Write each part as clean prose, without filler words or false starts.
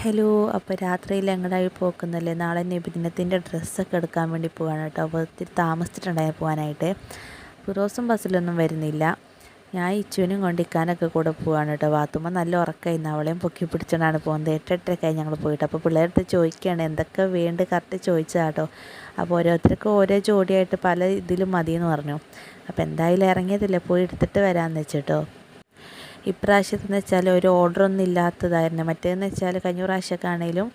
Hello, അപ്പോൾ രാത്രിയിൽ എങ്ങോട്ടായി പോക്കുന്നല്ലേ? നാളെ നബിദിനത്തിൻ്റെ ഡ്രസ്സൊക്കെ എടുക്കാൻ വേണ്ടി പോവാണ് കേട്ടോ. അപ്പോൾ ഒത്തിരി താമസിച്ചിട്ടുണ്ടായി പോകാനായിട്ട്. ഫിറോസും ബസ്സിലൊന്നും വരുന്നില്ല. ഞാൻ ഇച്ചുവിനും കൊണ്ടിക്കാനൊക്കെ കൂടെ പോവാണ് കേട്ടോ. വാത്തുമ്മ നല്ല ഉറക്കമായിരുന്നു, അവളെയും പൊക്കി പിടിച്ചുകൊണ്ടാണ് പോകുന്നത്. 8-8:30 ഞങ്ങൾ പോയിട്ട്. അപ്പോൾ പിള്ളേരുടെ ചോദിക്കുകയാണ് എന്തൊക്കെ വേണ്ട, കറക്റ്റ് ചോദിച്ചതാ കേട്ടോ. അപ്പോൾ ഓരോരുത്തർക്കും ഓരോ ജോഡിയായിട്ട് പല ഇതിലും മതിയെന്ന് പറഞ്ഞു. അപ്പോൾ എന്തായാലും ഇറങ്ങിയതില്ല, പോയി എടുത്തിട്ട് വരാമെന്ന് വെച്ചിട്ടോ. ഇപ്രാവശ്യത്തെന്ന് വെച്ചാൽ ഒരു ഓർഡറൊന്നും ഇല്ലാത്തതായിരുന്നു. മറ്റേതെന്ന് വെച്ചാൽ കഴിഞ്ഞ പ്രാവശ്യമൊക്കെ ആണെങ്കിലും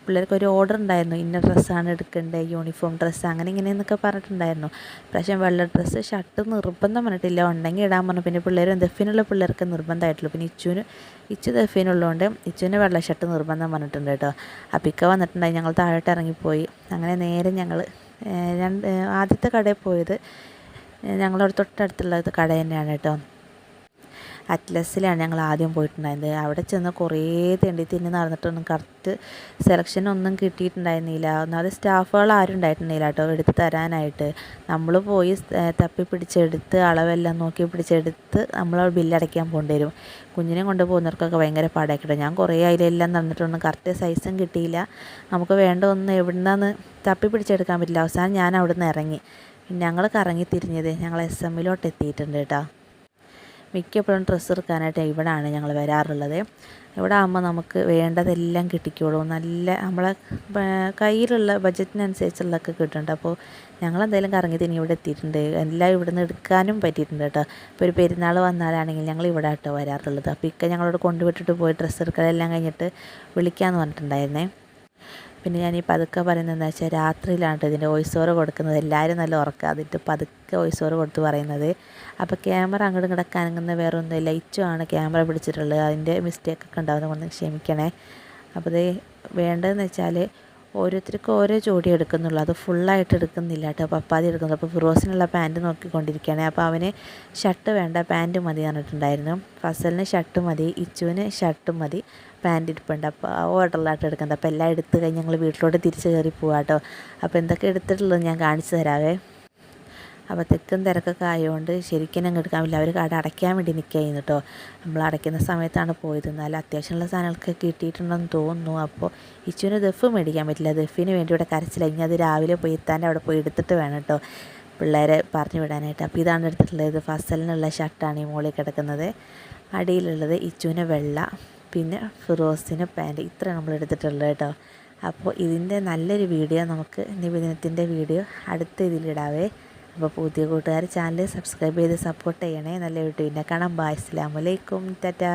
പിള്ളേർക്ക് ഒരു ഓർഡർ ഉണ്ടായിരുന്നു, ഇന്ന ഡ്രസ്സാണ് എടുക്കേണ്ടത്, യൂണിഫോം ഡ്രസ്സ് അങ്ങനെ ഇങ്ങനെയെന്നൊക്കെ പറഞ്ഞിട്ടുണ്ടായിരുന്നു. പ്രാവശ്യം വെള്ള ഡ്രസ്സ് ഷർട്ട് നിർബന്ധം പറഞ്ഞിട്ടില്ല, ഉണ്ടെങ്കിൽ ഇടാൻ പറഞ്ഞു. പിന്നെ പിള്ളേർ ദഫിനുള്ള പിള്ളേർക്ക് നിർബന്ധമായിട്ടുള്ളൂ. പിന്നെ ഇച്ചു ദഫിനുള്ളതുകൊണ്ട് ഇച്ചുവിന് വെള്ള ഷർട്ട് നിർബന്ധം പറഞ്ഞിട്ടുണ്ട് കേട്ടോ. അപ്പോൾ ഇക്ക വന്നിട്ടുണ്ടായി, ഞങ്ങൾ താഴോട്ട് ഇറങ്ങിപ്പോയി. അങ്ങനെ നേരെ ഞങ്ങൾ ആദ്യത്തെ കടയിൽ പോയത് ഞങ്ങളവിടെ തൊട്ടടുത്തുള്ള കട തന്നെയാണ് കേട്ടോ. അറ്റ്ലസിലാണ് ഞങ്ങൾ ആദ്യം പോയിട്ടുണ്ടായിരുന്നത്. അവിടെ ചെന്ന് കുറേ തെണ്ടി തിരിഞ്ഞ് നടന്നിട്ടൊന്നും കറക്റ്റ് സെലക്ഷനൊന്നും കിട്ടിയിട്ടുണ്ടായിരുന്നില്ല. ഒന്നാമത് സ്റ്റാഫുകൾ ആരും ഉണ്ടായിട്ടുണ്ടായില്ല കേട്ടോ എടുത്ത് തരാനായിട്ട്. നമ്മൾ പോയി തപ്പി പിടിച്ചെടുത്ത് അളവെല്ലാം നോക്കി പിടിച്ചെടുത്ത് നമ്മൾ ബില്ലടയ്ക്കാൻ പോകേണ്ടി വരും. കുഞ്ഞിനെ കൊണ്ട് പോകുന്നവർക്കൊക്കെ ഭയങ്കര പാടാക്കിട്ടോ. ഞാൻ കുറേ അതിലെല്ലാം നടന്നിട്ടൊന്നും കറക്റ്റ് സൈസും കിട്ടിയില്ല. നമുക്ക് വേണ്ട ഒന്നും എവിടുന്നാന്ന് തപ്പി പിടിച്ചെടുക്കാൻ പറ്റില്ല. അവസാനം ഞാൻ അവിടെ നിന്ന് ഇറങ്ങി. ഞങ്ങൾ കറങ്ങി തിരിഞ്ഞത് ഞങ്ങൾ SM-ലോട്ട് എത്തിയിട്ടുണ്ട് കേട്ടോ. മിക്കപ്പോഴും ഡ്രസ്സ് എടുക്കാനായിട്ട് ഇവിടെയാണ് ഞങ്ങൾ വരാറുള്ളത്. ഇവിടെ ആകുമ്പോൾ നമുക്ക് വേണ്ടതെല്ലാം കിട്ടിക്കോളും. നല്ല നമ്മളെ കയ്യിലുള്ള ബഡ്ജറ്റിനനുസരിച്ചുള്ളതൊക്കെ കിട്ടുന്നുണ്ട്. അപ്പോൾ ഞങ്ങളെന്തായാലും കറങ്ങി തിരിഞ്ഞ് ഇവിടെ എത്തിയിട്ടുണ്ട്. എല്ലാം ഇവിടെ നിന്ന് എടുക്കാനും പറ്റിയിട്ടുണ്ട് കേട്ടോ. ഇപ്പോൾ ഒരു പെരുന്നാൾ വന്നാലാണെങ്കിൽ ഞങ്ങൾ ഇവിടെ കേട്ടോ വരാറുള്ളത്. അപ്പോൾ ഇക്ക ഞങ്ങളോട് കൊണ്ടുവിട്ടിട്ട് പോയി ഡ്രസ്സ് എടുക്കലെല്ലാം കഴിഞ്ഞിട്ട് വിളിക്കാമെന്ന് പറഞ്ഞിട്ടുണ്ടായിരുന്നേ. പിന്നെ ഞാൻ ഈ പതുക്കെ പറയുന്നത് എന്താ വെച്ചാൽ രാത്രിയിലാണ് ഇതിൻ്റെ വോയിസ് ഓവർ കൊടുക്കുന്നത്. എല്ലാവരും നല്ല ഉറക്കുക, അതിട്ട് പതുക്കെ വോയിസ് ഓവർ കൊടുത്ത് പറയുന്നത്. അപ്പോൾ ക്യാമറ അങ്ങോട്ടും ഇങ്ങോട്ടൊക്കെ അനങ്ങുന്ന വേറെ ഒന്നുമില്ല, ഇച്ചുമാണ് ക്യാമറ പിടിച്ചിട്ടുള്ളത്. അതിൻ്റെ മിസ്റ്റേക്കൊക്കെ ഉണ്ടാവുന്നത് കൊണ്ട് ക്ഷമിക്കണേ. അപ്പോൾ ഇത് വേണ്ടതെന്ന് വെച്ചാൽ ഓരോരുത്തർക്കും ഓരോ ജോഡി എടുക്കുന്നുള്ളൂ, അത് ഫുള്ളായിട്ട് എടുക്കുന്നില്ല കേട്ടോ. പപ്പാതി എടുക്കുന്നു. അപ്പോൾ ഫിറോസിനുള്ള പാൻറ്റ് നോക്കിക്കൊണ്ടിരിക്കുകയാണ്. അപ്പോൾ അവന് ഷർട്ട് വേണ്ട, പാൻറ്റ് മതി പറഞ്ഞിട്ടുണ്ടായിരുന്നു. ഫസലിന് ഷർട്ട് മതി, ഇച്ചുവിന് ഷർട്ടും മതി, പാൻറ്റ് ഇരിപ്പുണ്ട്. അപ്പോൾ ഓർഡറിലായിട്ട് എടുക്കുന്നത്. അപ്പോൾ എല്ലാം എടുത്ത് കഴിഞ്ഞ് ഞങ്ങൾ വീട്ടിലോട്ട് തിരിച്ച് കയറി പോവാം കേട്ടോ. അപ്പോൾ എന്തൊക്കെ എടുത്തിട്ടുള്ളത് ഞാൻ കാണിച്ചു തരാവേ. അപ്പോൾ തിക്കും തിരക്കൊക്കെ ആയതുകൊണ്ട് ശരിക്കും ഞങ്ങൾ എടുക്കാൻ പറ്റില്ല. അവർ കട അടയ്ക്കാൻ വേണ്ടി നിൽക്കുകയായിരുന്നു കേട്ടോ. നമ്മൾ അടയ്ക്കുന്ന സമയത്താണ് പോയത്. എന്നാലും അത്യാവശ്യമുള്ള സാധനങ്ങളൊക്കെ കിട്ടിയിട്ടുണ്ടെന്ന് തോന്നുന്നു. അപ്പോൾ ഇച്ചുവിന് ദഫ് മേടിക്കാൻ പറ്റില്ല. ദഫിന് വേണ്ടി ഇവിടെ കരച്ചില്ല. ഇനി അത് രാവിലെ പോയി എത്താൻ്റെ അവിടെ പോയി എടുത്തിട്ട് വേണം കേട്ടോ പിള്ളേരെ പറഞ്ഞു വിടാനായിട്ട്. അപ്പോൾ ഇതാണ് എടുത്തിട്ടുള്ളത്. ഫസലിനുള്ള ഷർട്ടാണ് ഈ മുകളിൽ കിടക്കുന്നത്. അടിയിലുള്ളത് ഇച്ചുവിന് വെള്ള, പിന്നെ ഫിറോസിന് പാൻറ്റ്. ഇത്ര നമ്മൾ എടുത്തിട്ടുള്ളത് കേട്ടോ. അപ്പോൾ ഇതിൻ്റെ നല്ലൊരു വീഡിയോ നമുക്ക് നിബിദിനത്തിൻ്റെ വീഡിയോ അടുത്ത ഇതിലിടാവേ. അപ്പോൾ പുതിയ കൂട്ടുകാർ ചാനൽ സബ്സ്ക്രൈബ് ചെയ്ത് സപ്പോർട്ട് ചെയ്യണേ. നല്ല വീഡിയോ കാണാം. ബൈ, അസ്സലാമു അലൈക്കും, ടാറ്റാ.